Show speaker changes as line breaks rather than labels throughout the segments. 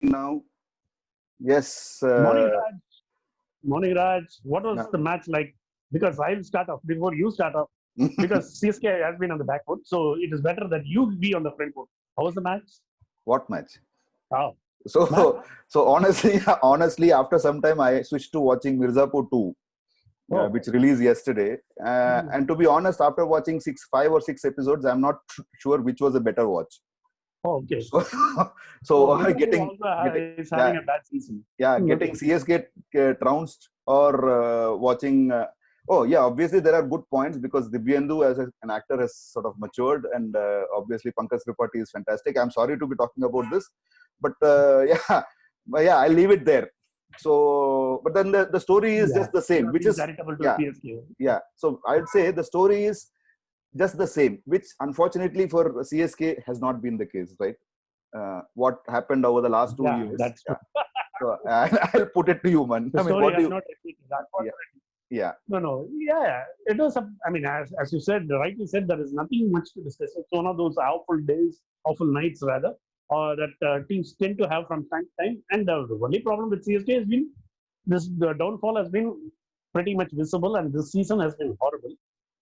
now. Yes.
Morning, Raj. Morning, Raj. What was
No.
the match like? Because I'll start off before you start off. Because CSK has been on the back foot, so it is better that you be on the front foot. How was the match?
What match?
Oh,
So,
match?
so honestly, after some time, I switched to watching Mirzapur 2,
Oh,
which released yesterday. And to be honest, after watching 5 or 6 episodes, I'm not sure which was a better watch.
oh, okay.
So,
So
so
Mirzapur
getting,
also is
yeah,
having a bad season.
getting
Okay.
CSK trounced or watching. Oh yeah, obviously there are good points because Divyendu as an actor has sort of matured, and obviously Pankaj Tripathi is fantastic. I'm sorry to be talking about this, but I'll leave it there. So, but then the story is
Yeah,
just the
you
same,
are
which
being
is
charitable to
yeah,
CSK.
yeah. So I'd say the story is just the same, which unfortunately for CSK has not been the case, right? What happened over the last 2 years?
That's true.
So I'll put it to you, man.
The
I mean,
story
what do
has
you?
not repeated.
Yeah, yeah,
No. Yeah, it was. I mean, as you said, rightly said, there is nothing much to discuss. It's one of those awful days, awful nights rather, that teams tend to have from time to time. And the only problem with CSK has been the downfall has been pretty much visible, and this season has been horrible.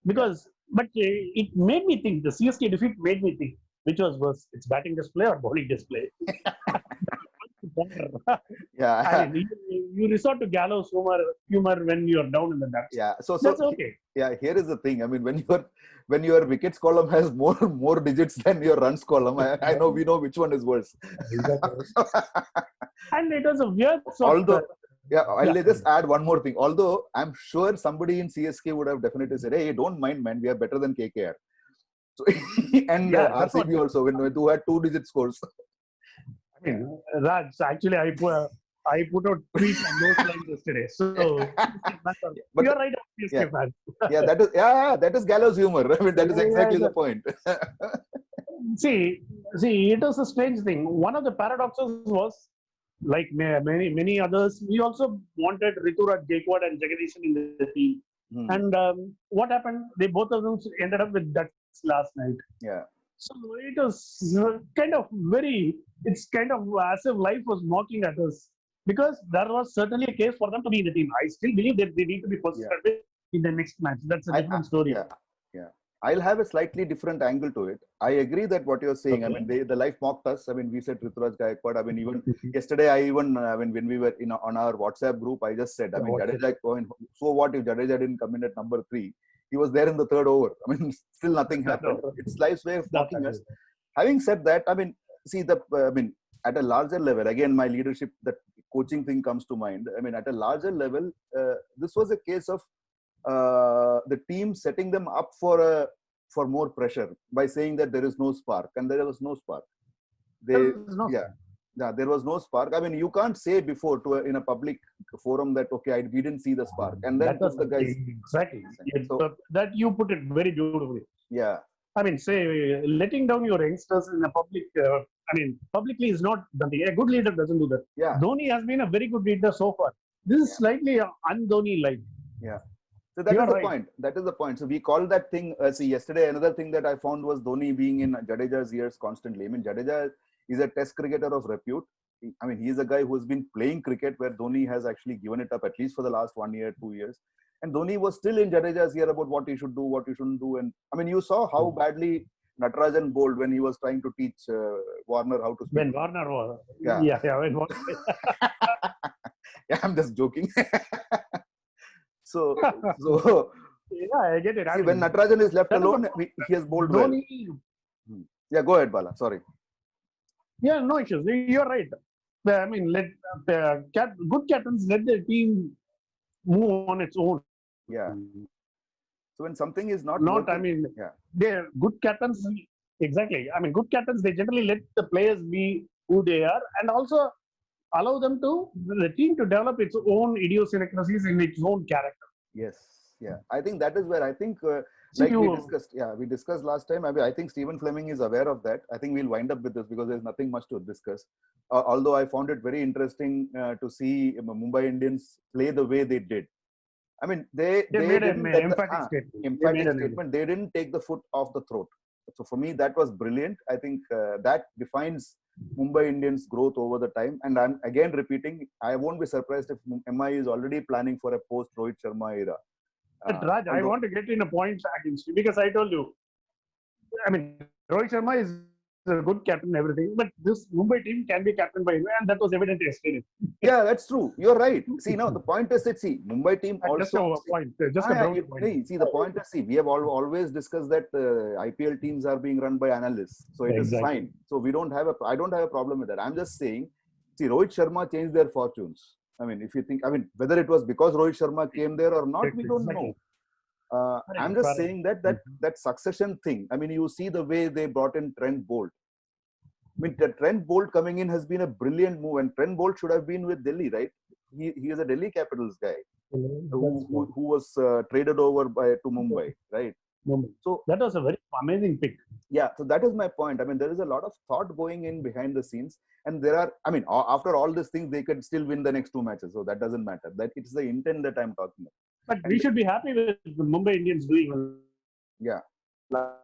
Because, but it made me think. The CSK defeat made me think which was worse, its batting display or bowling display. I
yeah,
mean, you resort to gallows humor when you're down in the depths.
yeah.
That's okay.
Yeah. Here is the thing. I mean, when your wickets column has more digits than your runs column, I know we know which one is worse.
Exactly. And it was a weird sort
Although, I'll
yeah.
just add one more thing. Although I'm sure somebody in CSK would have definitely said, "Hey, don't mind, man. We are better than KKR." So, and
That's what
RCB also, when who had 2-digit scores.
I mean. Raj, actually, I put out tweets on those lines yesterday. So
But
you're right,
yeah,
CSK fan.
that is gallows humor. I mean, that is exactly the point.
See, it was a strange thing. One of the paradoxes was, like many others, we also wanted Rituraj Gaikwad and Jagdishan in the team. And what happened? They both of them ended up with that last night.
Yeah.
So it was kind of it's kind of as if life was mocking at us, because there was certainly a case for them to be in the team. I still believe that they need to be persuaded in the next match. That's a different story.
Yeah. I'll have a slightly different angle to it. I agree that what you're saying. Okay. I mean, the life mocked us. I mean, we said Rituraj Gaikwad. I mean, even yesterday, when we were on our WhatsApp group, I just said, I mean, Jadeja, so what if Jadeja didn't come in at number 3? He was there in the 3rd over. I mean, still nothing happened. It's life's way of mocking us. Having said that, I mean, see at a larger level, again, my leadership, that coaching thing comes to mind. I mean, at a larger level, this was a case of the team setting them up for more pressure by saying that there is no spark, and there was no spark. There was no spark. I mean, you can't say before in a public forum that we didn't see the spark, and then put the guys
exactly. That you put it very beautifully.
Yeah.
I mean, say letting down your youngsters in a public. Publicly is not something. A good leader doesn't do that.
Yeah.
Dhoni has been a very good leader so far. This is slightly un-Dhoni-like.
Yeah. So that is the point. That is the point. So we call that thing. See, yesterday another thing that I found was Dhoni being in Jadeja's ears constantly. I mean, Jadeja is a Test cricketer of repute. I mean, he is a guy who has been playing cricket where Dhoni has actually given it up at least for the last 1 year, 2 years. And Dhoni was still in Jadeja's ear about what he should do, what he shouldn't do. And I mean, you saw how badly Natarajan bowled when he was trying to teach Warner how to speak.
When Warner was, when Warner.
Yeah, I'm just joking. So
I get it.
See, when Natarajan is left alone, he has bowled well. Yeah, go ahead, Bala. Sorry.
Yeah, no issues. You're right. I mean, let good captains let the team move on its own.
Yeah. So when something is not
working, they're good captains. Exactly. I mean, good captains, they generally let the players be who they are, and also allow the team to develop its own idiosyncrasies in its own character.
Yes. Yeah. I think that is where we discussed last time. I mean, I think Stephen Fleming is aware of that. I think we'll wind up with this because there's nothing much to discuss. Although I found it very interesting to see Mumbai Indians play the way they did. I mean, they
made an emphatic statement.
They didn't take the foot off the throat. So for me, that was brilliant. I think that defines Mumbai Indians' growth over the time. And I'm again repeating, I won't be surprised if MI is already planning for a post Rohit Sharma era.
But Raj, I want to get in a point against you because I told you, I mean, Rohit Sharma is a good captain and everything, but this Mumbai team can be captained by him, and that was evident yesterday.
Yeah, that's true. You're right. See, now the point is that Mumbai team
Just
also.
a point, just a broad point.
See, the point is, we have always discussed that IPL teams are being run by analysts, so it is fine. So I don't have a problem with that. I'm just saying, see, Rohit Sharma changed their fortunes. I mean, if you think, I mean, whether it was because Rohit Sharma came there or not, we don't know. I'm just saying that succession thing. I mean, you see the way they brought in Trent Bolt. I mean, Trent Bolt coming in has been a brilliant move, and Trent Bolt should have been with Delhi, right? He is a Delhi Capitals guy who was traded over to Mumbai, right?
So that was a very amazing pick.
Yeah, so that is my point. I mean, there is a lot of thought going in behind the scenes, and there are. I mean, after all these things, they could still win the next 2 matches, so that doesn't matter. That it's the intent that I'm talking about.
But we should be happy with the Mumbai Indians doing last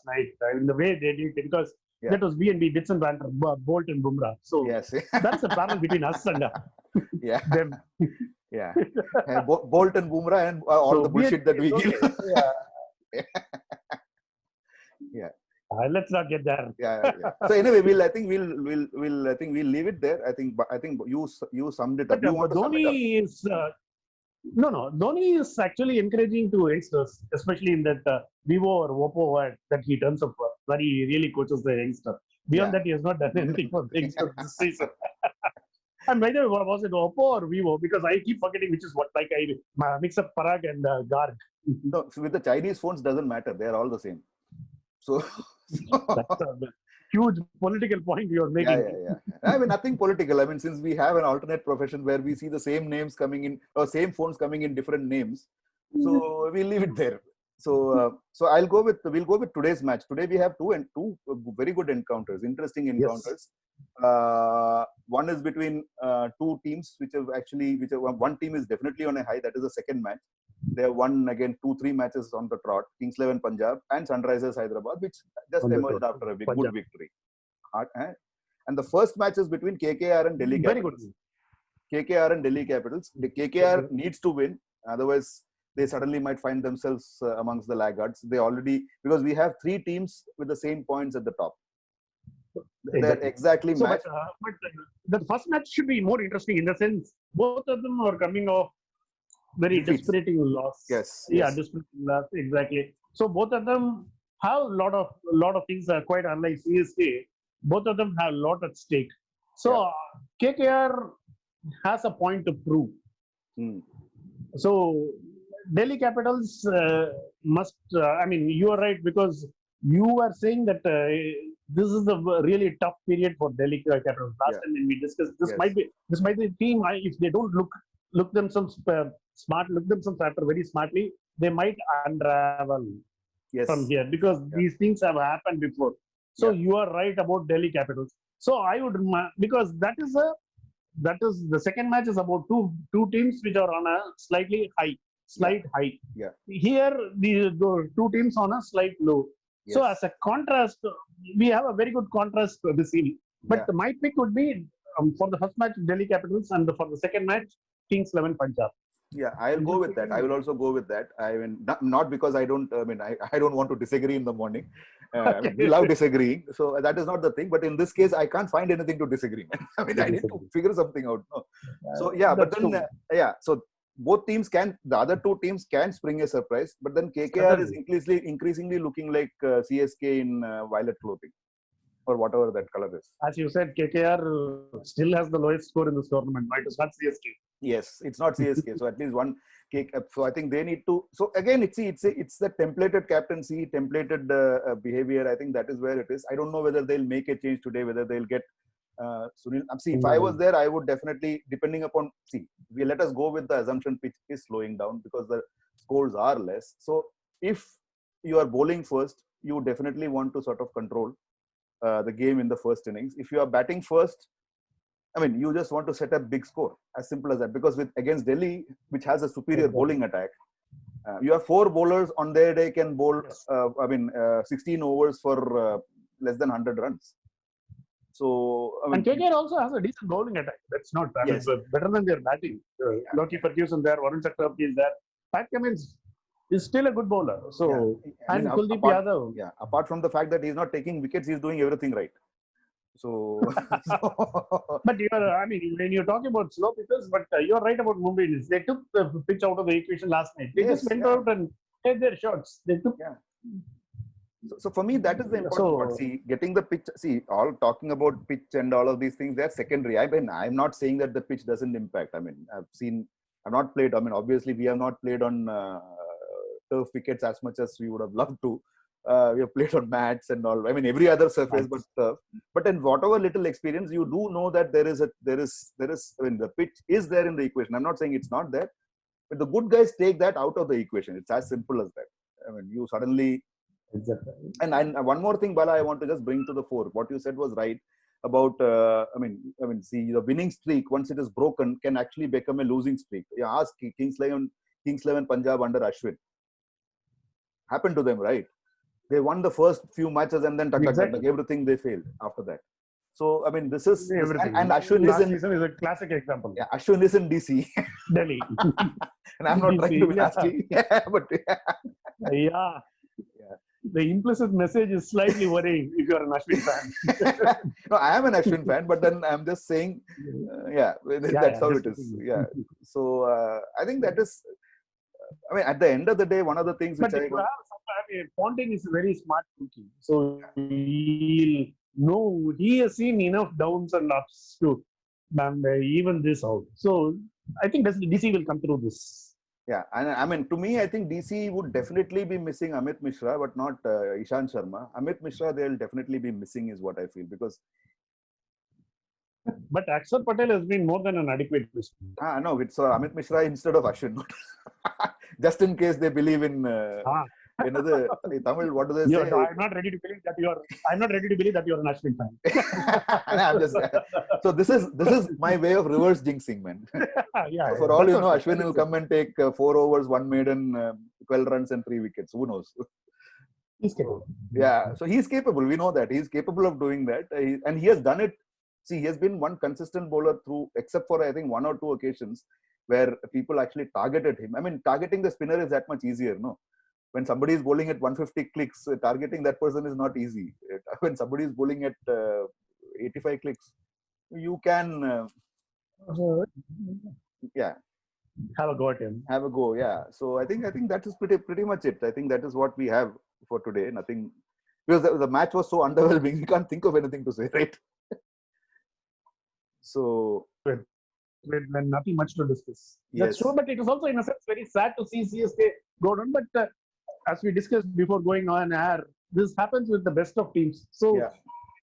night in the way they did, because that was B&B, bits and banter, Bolt and Bumrah. So that's the parallel between us and them.
Yeah, Bolt and Bumrah and all the bullshit that we give. Yeah.
Let's not get there.
Yeah. So anyway, I think we'll leave it there. I think you summed it up.
But Dhoni is no. Dhoni is actually encouraging to youngsters, especially in that Vivo or Oppo that he turns up where he really coaches the youngster. Beyond that, he has not done anything for the youngsters this season. And by the way, was it Oppo or Vivo? Because I keep forgetting which is what. Like I mix up Parag and Garg.
No, so with the Chinese phones, doesn't matter. They are all the same. So
that's a huge political point you're making.
Yeah. I mean, nothing political. I mean, since we have an alternate profession where we see the same names coming in, or same phones coming in different names, so we'll leave it there. So we'll go with today's match. Today we have two very good encounters, interesting encounters. Yes. One is between two teams which one team is definitely on a high. That is the second match. They have won again 2-3 matches on the trot. Kings 11 Punjab and Sunrisers Hyderabad, which just emerged after a good victory. And the first match is between KKR and Delhi Capitals. KKR and Delhi Capitals. The KKR needs to win, otherwise they suddenly might find themselves amongst the laggards. Because we have 3 teams with the same points at the top. They're exactly matched.
But the first match should be more interesting in the sense both of them are coming off very dispiriting loss.
Yes.
Dispiriting loss, exactly. So both of them have a lot of things quite unlike CSK. Both of them have a lot at stake. So KKR has a point to prove. So Delhi Capitals must. You are right, because you are saying that this is a really tough period for Delhi Capitals. Last time when we discussed, this might be the team. If they don't look themselves after very smartly, they might unravel from here, because these things have happened before. So you are right about Delhi Capitals. So I would, because that is the second match is about two teams which are on a slight high.
Yeah.
Here the two teams on a slight low. Yes. So as a contrast, we have a very good contrast this evening. But my pick would be for the first match Delhi Capitals, and for the second match Kings 11 Punjab.
Yeah, I'll go with that. I will also go with that. I mean, not because I don't want to disagree in the morning. We love disagreeing, so that is not the thing. But in this case, I can't find anything to disagree. I mean, I need to figure something out. No. So but then so both teams the other two teams can spring a surprise. But then KKR is increasingly looking like CSK in violet clothing, or whatever that color is.
As you said, KKR still has the lowest score in this tournament. Right? It's not CSK.
Yes, it's not CSK. So at least one cake. So I think they need to. So again, it's the templated captaincy, templated behavior. I think that is where it is. I don't know whether they'll make a change today, whether they'll get Sunil. See, if I was there, I would definitely, depending upon. Let us go with the assumption pitch is slowing down because the scores are less. So if you are bowling first, you definitely want to sort of control the game in the first innings. If you are batting first, I mean, you just want to set a big score, as simple as that. Because against Delhi, which has a superior bowling attack, you have 4 bowlers on their day can bowl. 16 overs for less than 100 runs. So I
And
mean,
KKR also has a decent bowling attack. That's not, I mean,
yes,
better than their batting. Loki Ferguson there, Varun Chakravarti is there. Pat Cummins is still a good bowler.
yeah.
So,
I mean,
and Kuldeep
apart,
Yadav.
yeah, apart from the fact that he's not taking wickets, he's doing everything right. So, so
But I mean, when you're talking about slow pitches, but you're right about Mumbai Indians. They took the pitch out of the equation last night. They just
yes,
went
yeah,
out and hit their shots. They took.
yeah. So for me, that is the important part.
So,
See, getting the pitch. See, all talking about pitch and all of these things, they're secondary. I mean, I'm not saying that the pitch doesn't impact. I mean, I've not played. I mean, obviously, we have not played on turf wickets as much as we would have loved to. We have played on mats and all. I mean, every other surface but turf. But in whatever little experience, you do know that there is. I mean, the pitch is there in the equation. I'm not saying it's not there, but the good guys take that out of the equation. It's as simple as that. I mean, you suddenly.
exactly.
And one more thing, Bala, I want to just bring to the fore. What you said was right about. See, the winning streak once it is broken can actually become a losing streak. Yeah, ask Kings 11 Punjab under Ashwin. Happened to them, right? They won the first few matches and then
Exactly.
everything they failed after that. So I mean, this is
Everything.
and Ashwin
Last
is in.
season is a classic example.
Yeah, Ashwin is in DC,
Delhi.
and I'm not trying to be
DC, yeah.
nasty. Yeah, but yeah.
Yeah. The implicit message is slightly worrying if you're an Ashwin fan.
No, I am an Ashwin fan, but then I'm just saying, that's how it is. Yeah. So I think that is. I mean, at the end of the day, one of the things which
But if you have Ponting is very smart cookie, so he'll know he has seen enough downs and ups to even this out. So I think DC will come through this.
Yeah, and I mean, to me, I think DC would definitely be missing Amit Mishra, but not Ishant Sharma. Amit Mishra, they'll definitely be missing, is what I feel, because.
But Akshar Patel has been more than an adequate list.
No, it's Amit Mishra instead of Ashwin. Just in case they believe in another Tamil, what do they say?
I'm not ready to believe that you're. I'm not ready to believe that you're an Ashwin fan.
So this is my way of reverse jinxing, man.
Yeah.
For all you know, Ashwin will come and take 4 overs, 1 maiden, 12 runs and 3 wickets. Who knows?
He's capable.
Yeah, so he's capable. We know that he's capable of doing that, and he has done it. See, he has been one consistent bowler through, except for I think 1 or 2 occasions where people actually targeted him. I mean, targeting the spinner is that much easier, no? When somebody is bowling at 150 clicks, targeting that person is not easy. When somebody is bowling at 85 clicks, you can,
have a go at him.
Have a go, yeah. So I think that is pretty much it. I think that is what we have for today. Nothing, because the match was so underwhelming. We can't think of anything to say, right? So.
With nothing much to discuss.
Yes.
That's true, but it was also in a sense very sad to see CSK go down. But as we discussed before going on air, this happens with the best of teams. So,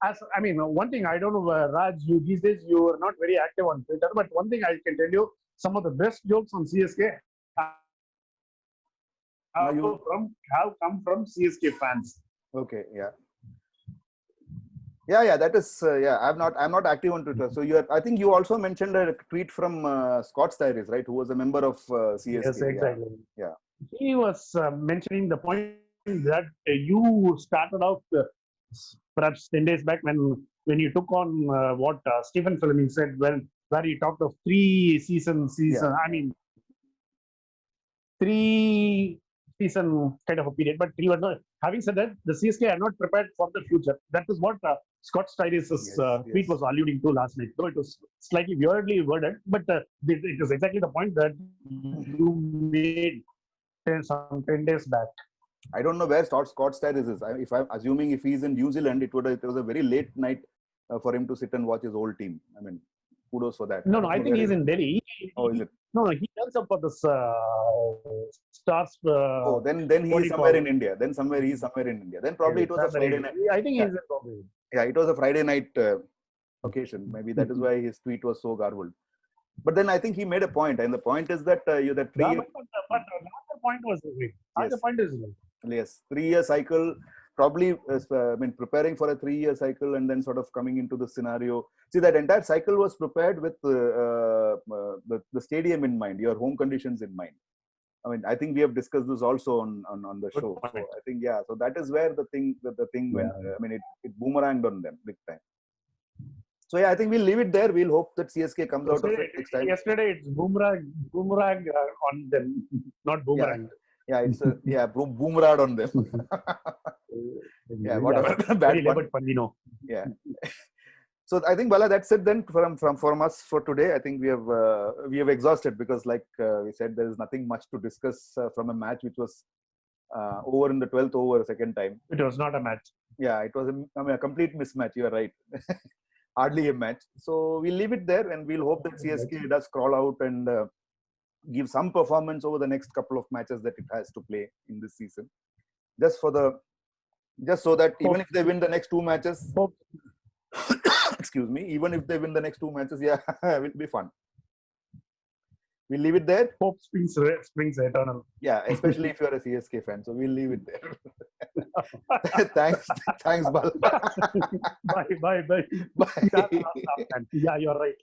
one thing I don't know, Raj, you these days you are not very active on Twitter, but one thing I can tell you, some of the best jokes on CSK have come from CSK fans.
Okay, yeah. Yeah, that is. I'm not active on Twitter. So I think you also mentioned a tweet from Scott's Diaries, right? Who was a member of CSK.
Yes, exactly.
Yeah.
He was mentioning the point that you started out perhaps 10 days back when you took on what Stephen Fleming said, where he talked of 3 season.
Yeah.
I mean, 3 season kind of a period, but he was not. Having said that, the CSK are not prepared for the future. That is what Scott Stiles' tweet was alluding to last night. So it was slightly weirdly worded, but it was exactly the point that you made 10 days back.
I don't know where Scott Stiles is. If I'm assuming if he's in New Zealand, it was a very late night for him to sit and watch his old team. I mean, kudos for that.
No, I think he's in Delhi.
Oh, is it?
No, he turns up for this Stars.
Then he's somewhere in India. Then he's somewhere in India. Then probably it was a Friday night.
I think he's in probably.
Yeah, it was a Friday night occasion. Maybe that is why his tweet was so garbled. But then I think he made a point, and the point is that but
another point was another point is
yes, 3-year cycle. Probably, preparing for a 3-year cycle and then sort of coming into the scenario. See, that entire cycle was prepared with the stadium in mind, your home conditions in mind. I mean, I think we have discussed this also on the show. So I think, so that is where the thing went. I mean, it boomeranged on them big time. So yeah, I think we'll leave it there. We'll hope that CSK comes out of it next time.
Yesterday it's boomerang on them, not
Yeah,
boomerang.
yeah, it's boomerang on them. Yeah, whatever. Bad
Very
pun.
laboured pun, you know.
Yeah. So I think Bala, that's it then from us for today. I think we have exhausted because, like we said, there is nothing much to discuss from a match which was over in the 12th over second time.
It was not a match.
Yeah, it was a complete mismatch. You are right. Hardly a match. So we'll leave it there, and we'll hope that CSK does crawl out and give some performance over the next couple of matches that it has to play in this season. Just so that even if they win the next two matches, excuse me, even if they win the next two matches, yeah, it will be fun. We'll leave it there.
Hope springs eternal.
Yeah, especially if you're a CSK fan. So we'll leave it there. Thanks, Bala.
Bye.
Bye.
Yeah, you're right.